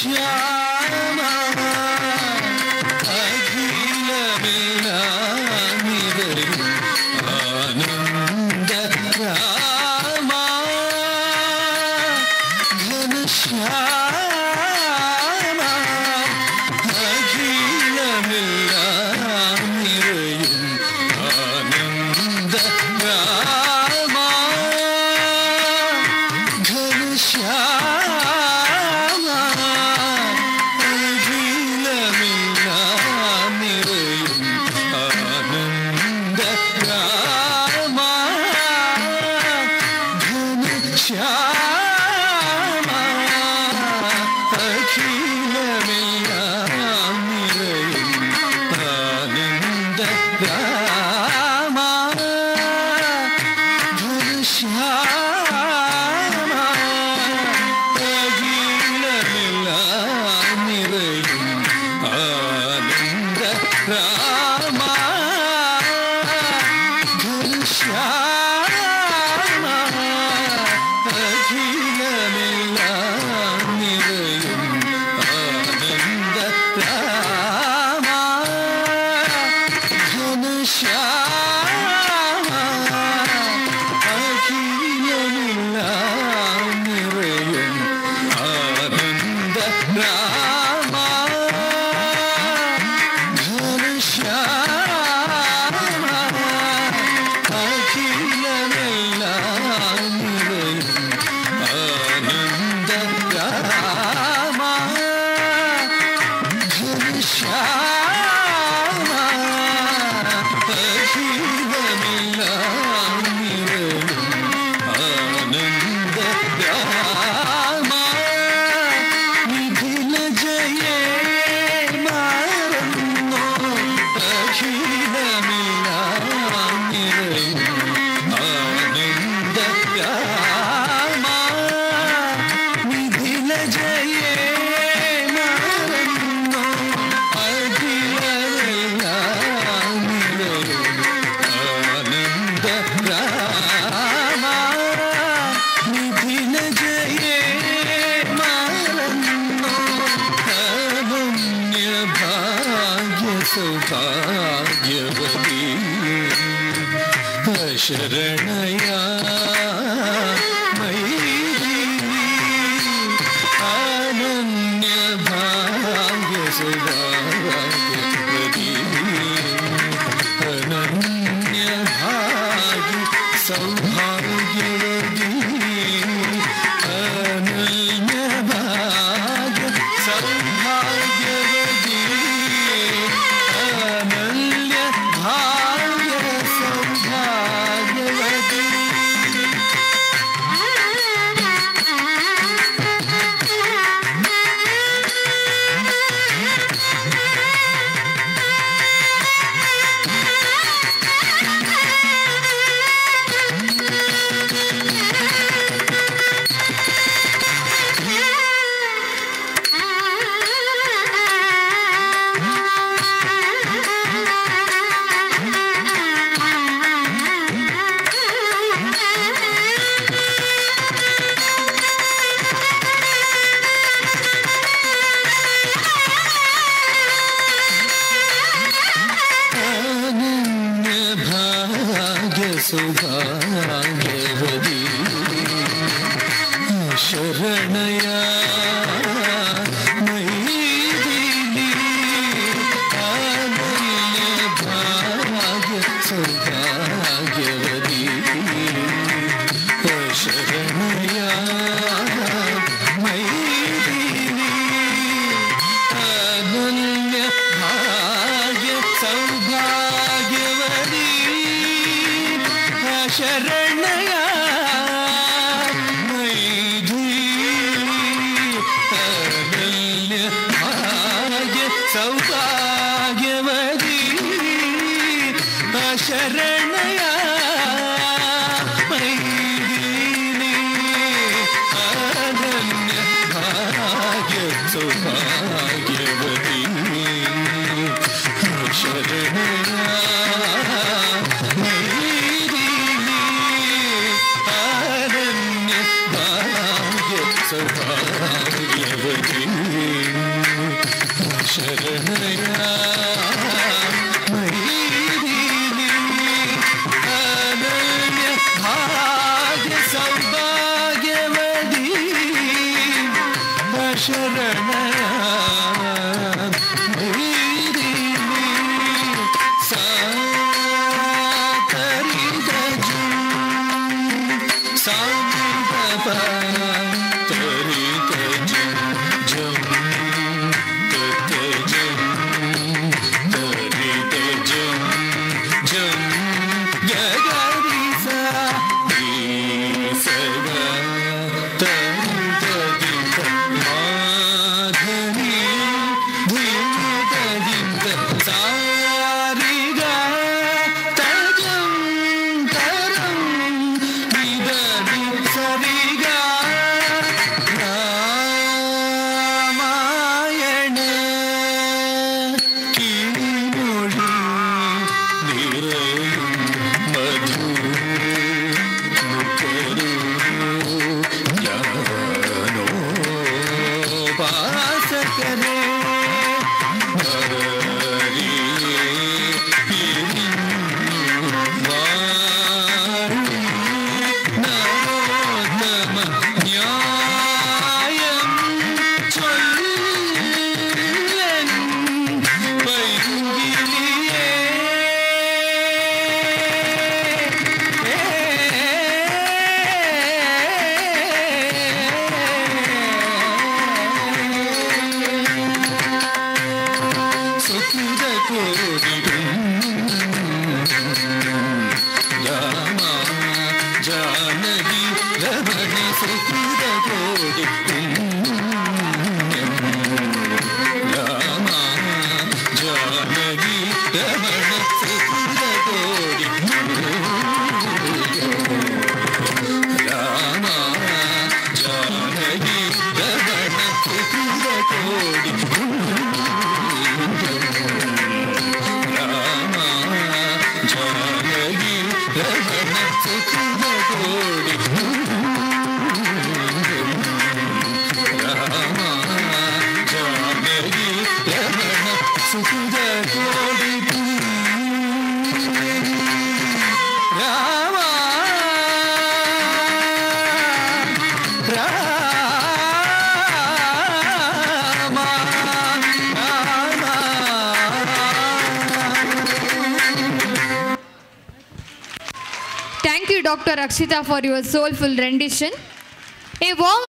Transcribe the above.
ഘനശ്യാമാ അഖിലമെല്ലാം നിറയും ആനന്ദരാമാ ഘനശ്യാമാ അഖിലമെല്ലാം നിറയും ആനന്ദരാമാ ഘനശ്യാമാ അഖിലമെല്ലാം നിറയും ആനന്ദരാമാ ഘനശ്യാമാ അഖിലമെല്ലാം നിറയും ആനന്ദരാമാ ഘനശ്യാമാ അഖിലമെല്ലാം നിറയും ആനന്ദരാമാ ഘനശ്യാമാ അഖിലമെല്ലാം നിറയും ആനന്ദരാമാ ഘനശ്യാമാ അഖിലമെല്ലാം നിറയും ആനന്ദരാമാ ഘനശ്യാമാ അഖിലമെല്ലാം നിറയും ആനന്ദരാമാ ഘനശ്യാമാ അഖിലമെല്ലാം നിറയും ആനന്ദരാമാ നിഖില ജയേ മാറുന്നു അഖിലമെല്ലാം നിറയും ആനന്ദരാമാ നിഖില ജയേ മാറുന്നു അഖിലമെല്ലാം നിറയും ആനന്ദരാമാ നിഖില ജയേ മാറുന്നു അനന്യ ഭാഗ്യ സൗഭാഗ്യവതി അശരണയാ മൈഥിലി അനന്യ ഭാഗ്യ സൗഭാഗ്യവതി അനന്യ ഭാഗ്യ സൗഭാഗ്യവതി അനന്യ ഭാഗ്യ സൗഭാഗ്യവതി അനന്യ ഭാഗ്യ സൗഭാഗ്യവതി അനന്യ ഭാഗ്യ സൗഭാഗ്യവതി ശരണയാ മൈഥിലി അനന്യ ഭാഗ്യ സൗഭാഗ്യവതി ശരണയാ മൈഥിലി അനന്യ ഭാഗ്യ സൗഭാഗ്യവതി ശരണയാ മൈഥിലി അനന്യ ഭാഗ്യ സൗഭാഗ്യവതി ശരണയാ മൈഥിലി അനന്യ ഭാഗ്യ സൗഭാഗ്യവതി ശരണയാ മൈഥിലി അനന്യ ഭാഗ്യ സൗഭാഗ്യവതി शरणया मैथिली अनन्य भाग्य सौभाग्यवती शरणया Thank you, Dr. Akshita, for your soulful rendition. A warm